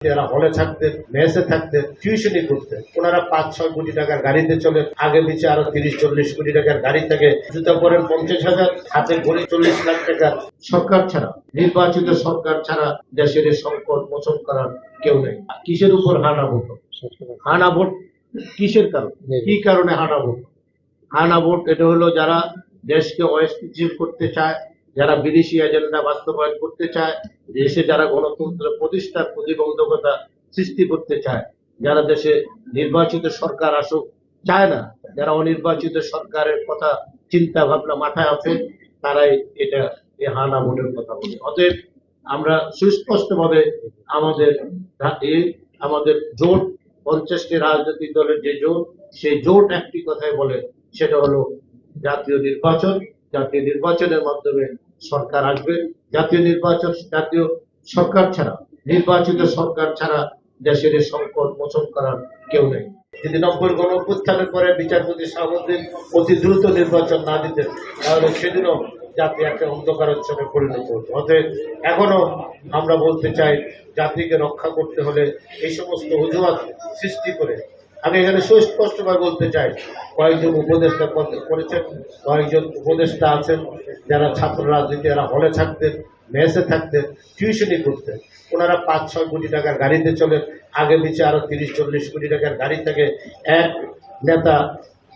যারা হলে থাকতেন, মেসে থাকতেন, টিউশনি করতেন, ওনারা 5-6 কোটি টাকার গাড়িতে চলে, আগে পিছে আরো 30-40 কোটি টাকার গাড়ি থেকে জুতা পরেন 50,000, হাতে ঘড়ি 40 লাখ টাকা। সরকার ছাড়া, নির্বাচিত সরকার ছাড়া দেশের এই সংকট মোচন করার কেউ নেই। কিসের উপর হানা ভোট? হানা ভোট কিসের কারণ? কি কারণে হানা ভোট? হানা ভোট এটা হলো যারা দেশকে অস্থিতিশীল করতে চায়, যারা বিদেশি এজেন্ডা বাস্তবায়ন করতে চায়, দেশে যারা গণতন্ত্র প্রতিষ্ঠার প্রতিবন্ধকতা সৃষ্টি করতে চায়, যারা দেশে নির্বাচিত সরকার আসুক চায় না, যারা অনির্বাচিত সরকারের কথা চিন্তা ভাবনা মাথায় আছে, তারাই এটা এই হানা ভোটের কথা বলে। অতএব আমরা সুস্পষ্টভাবে আমাদের জোট 50টি রাজনৈতিক দলের যে জোট, সেই জোট একটি কথাই বলে, সেটা হলো জাতীয় নির্বাচনের মাধ্যমে সরকার আসবে। জাতীয় সরকার ছাড়া, নির্বাচিত সরকার ছাড়া দেশের এই সংকট মোচন করার কেউ নেই। যদি 90 গণঅভ্যুত্থানের পরে বিচারপতি শাহাবুদ্দিন অতি দ্রুত নির্বাচন না দিতেন, তাহলে সেদিনও জাতি একটা অন্ধকারাচ্ছন্নে পরিণত হতো। অতএব এখনো আমরা বলতে চাই, জাতিকে রক্ষা করতে হলে এই সমস্ত অজুহাত সৃষ্টি করে, আমি এখানে সুস্পষ্টভাবে বলতে চাই, কয়েকজন উপদেষ্টা করেছেন, কয়েকজন উপদেষ্টা আছেন যারা ছাত্র রাজনীতি, যারা হলে থাকতেন, মেসে থাকতেন, টিউশনি করতেন, ওনারা 5-6 কোটি টাকার গাড়িতে চলেন, আগে পিছে আরো 30-40 কোটি টাকার গাড়ি থেকে এক নেতা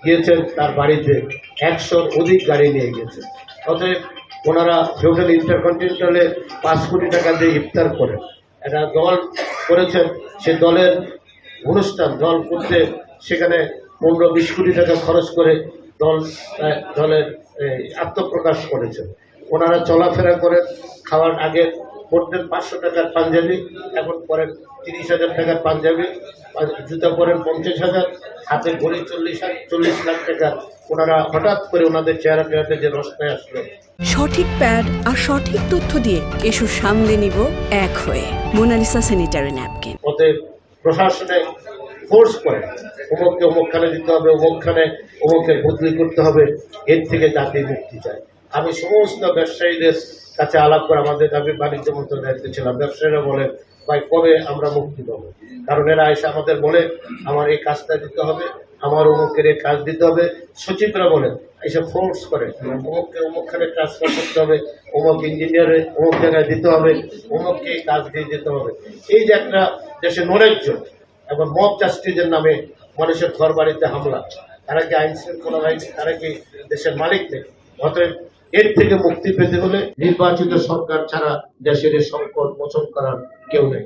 গিয়েছেন তার বাড়িতে 100-র অধিক গাড়ি নিয়ে গিয়েছেন। অতএব ওনারা হোটেল ইন্টারকন্টিনেন্টালে 5 কোটি টাকা দিয়ে ইফতার করেন, একটা দল করেছেন, সে দলের অনুষ্ঠান দল করতে সেখানে 15-20 কোটি টাকা খরচ করে দলের আত্মপ্রকাশ করেছেন। ওনারা চলাফেরা করেন, খাওয়ার আগে পড়তেন 500 টাকার পাঞ্জাবি, এখন পরেন 30,000 টাকার পাঞ্জাবি, জুতা পরেন 50,000, হাতে ঘড়ি 40 লাখ টাকা। ওনারা হঠাৎ করে ওনাদের চেহারাতে যে রসনায় আসলো। সঠিক প্যাড আর সঠিক তথ্য দিয়ে এসব সামলে নিব এক হয়ে। Monalisa sanitary napkin. অতএব প্রশাসনে ফোর্স করে অমুককে অমুকখানে দিতে হবে, অমুকের বদলি করতে হবে, এর থেকে জাতি মুক্তি চায়। আমি সমস্ত ব্যবসায়ীদের কাছে আলাপ করে, আমাদের আমি বাণিজ্য মন্ত্রণালয়ে ছিলাম, ব্যবসায়ীরা বলে, ভাই কবে আমরা মুক্তি পাবো? কারণ এরা এসে আমাদের বলে, আমার এই কাজটা দিতে হবে, আমার অমুকের এই কাজ দিতে হবে। সচিবরা বলেন, এসে ফোর্স করে, অমুককে অমুকখানে ট্রান্সফার করতে হবে, অমুক ইঞ্জিনিয়ারে অমুক জায়গায় দিতে হবে, অমুককে এই কাজ দিয়ে দিতে হবে। এই যে একটা দেশে নৈরাজ্য এবং মব জাস্টিসের নামে মানুষের ঘর বাড়িতে হামলা, তারা কি আইন শৃঙ্খলা বাহিনী, তারা কি দেশের মালিক নেই? অতএব এর থেকে মুক্তি পেতে হলে নির্বাচিত সরকার ছাড়া দেশের এই সংকট মোচন করার কেউ নেই।